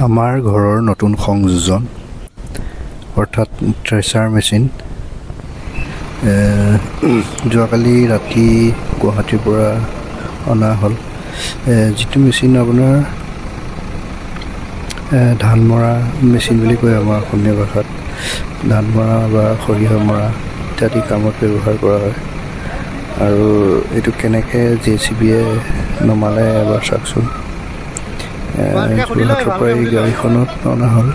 আমাৰ ঘৰৰ নতুন সংযোজন অৰ্থাৎ থ্ৰেচাৰ মেচিন যোৱাকালি ৰাতি গুৱাহাটীৰ পৰা অনা হ'ল। যিটো মেচিন আপোনাৰ ধান মৰা মেচিন বুলি কয় আমাৰ অসমীয়া ভাষাত। ধান মৰা বা সৰিয়হ মৰা ইত্যাদি কামত ব্যৱহাৰ কৰা হয়। আৰু এইটো কেনেকৈ JCBয়ে নমালে এবাৰ চাওকচোন। যোৰহাটৰ পৰা এই গাড়ীখনত অনা হ'ল।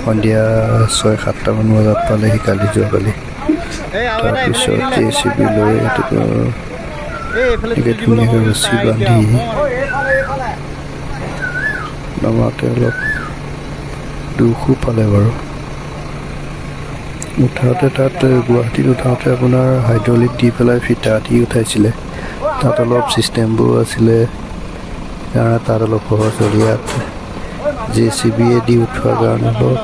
সন্ধিয়া 6-7টামান বজাত পালেহি যোৱাকালি। তাৰপিছত JCB লৈ এইটোকে ধুনীয়াকৈ ৰছী বান্ধি নমাওঁতে অলপ দুখো পালে বাৰু। উঠাওঁতে তাত গুৱাহাটীত উঠাওঁতে আপোনাৰ হাইড্ৰলিক দি পেলাই ফিটা দি উঠাইছিলে। তাত অলপ ছিষ্টেমবোৰ আছিলে কাৰণে তাত অলপ সহজ হ'ল। ইয়াত JCBয়ে দি উঠোৱাৰ কাৰণে অলপ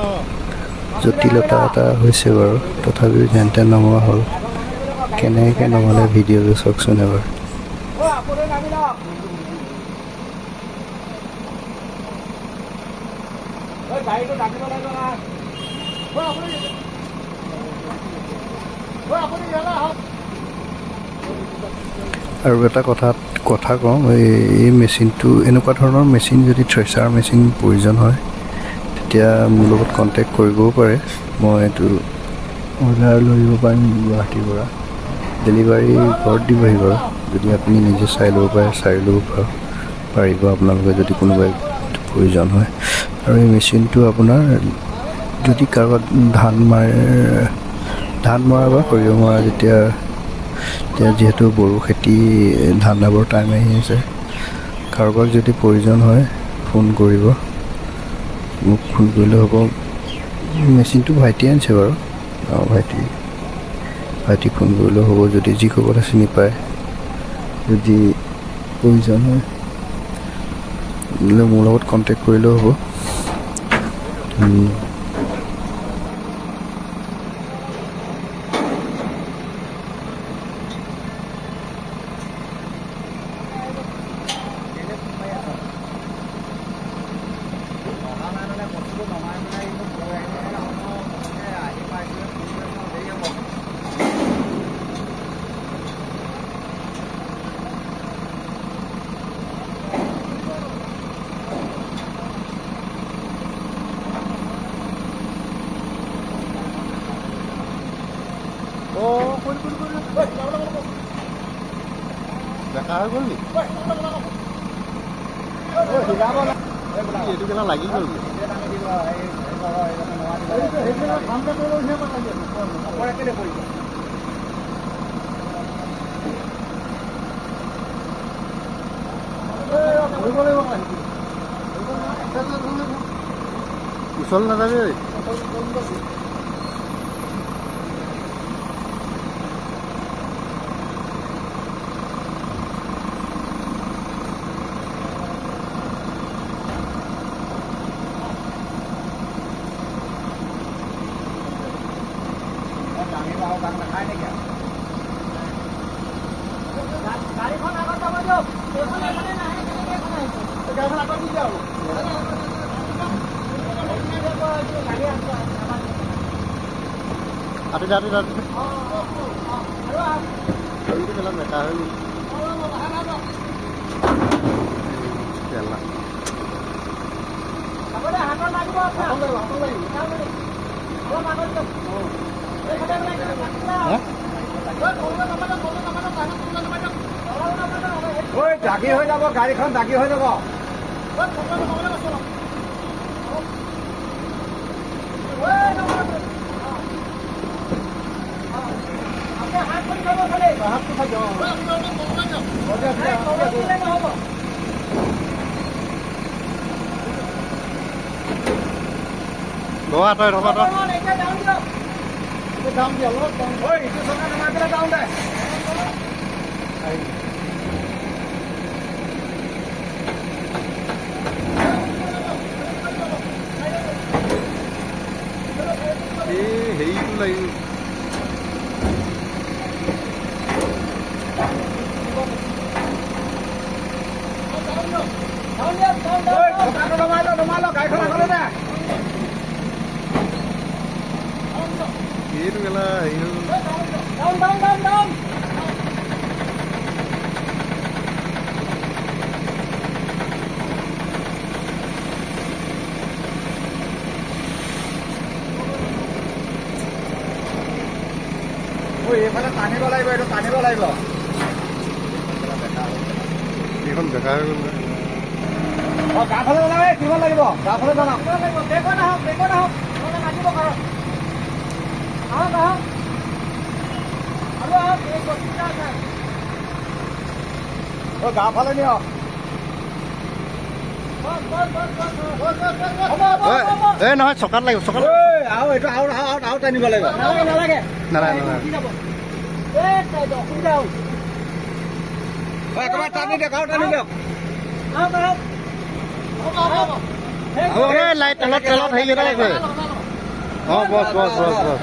জটিলতা এটা হৈছে বাৰু। তথাপিও যেন তেন নমোৱা হ'ল। কেনেকৈ নমালে ভিডিঅ'টো চাওকচোন এবাৰ। আৰু এটা কথা কওঁ, এই মেচিনটো এনেকুৱা ধৰণৰ মেচিন যদি থ্ৰেচাৰ মেচিন প্ৰয়োজন হয় তেতিয়া মোৰ লগত কণ্টেক্ট কৰিবও পাৰে। মই এইটো অৰ্ডাৰ লৈ আহিব পাৰিম গুৱাহাটীৰ পৰা। ডেলিভাৰী ঘৰত দিবহি বাৰু। যদি আপুনি নিজে চাই ল'ব পাৰে, চাই ল'ব পাৰিব আপোনালোকে যদি কোনোবাই প্ৰয়োজন হয়। আৰু এই মেচিনটো আপোনাৰ যদি কাৰোবাক ধান মৰা বা সৰিয়হ মৰা এতিয়া যিহেতু বড়ো খেতি ধান দাবৰ টাইম আহি আছে, কাৰোবাক যদি প্ৰয়োজন হয় ফোন কৰিব, মোক ফোন কৰিলে হ'ব। মেচিনটো ভাইটিয়ে আনিছে বাৰু। ভাইটি ফোন কৰিলেও হ'ব। যদি যিসকলে চিনি পায়, যদি প্ৰয়োজন হয় মোৰ লগত কণ্টেক্ট কৰিলেও হ'ব। দেখা হৈ গ'ল নেকি? এইটো কেলা লাগি গ'ল। ওচৰ নাযাবি। দাগি হৈ যাব, গাড়ীখন দাগি হৈ যাব। হেৰিটো লাগিব। Ôi, হেৰি হ'ল। এইফালে টানিব লাগিব, এইটো টানিব লাগিব। এইখন বেকা হৈ গ'ল। গাঁৱৰ ফালে জনাব, কিমান লাগিব গাঁৱৰ ফালে জনাওক। গাঁৱৰ ফালে নিয়ক। এই নহয় চকাত লাগিব, চকাত আৰু এইটো আৰু টানিব লাগিব। নালাগে নালাগে। একেবাৰে টানি দিয়ক, আৰু টানি দিয়ক। লাইট তলত তেলত হেৰিকেইটা আছে। বছ বছ বছ বছ।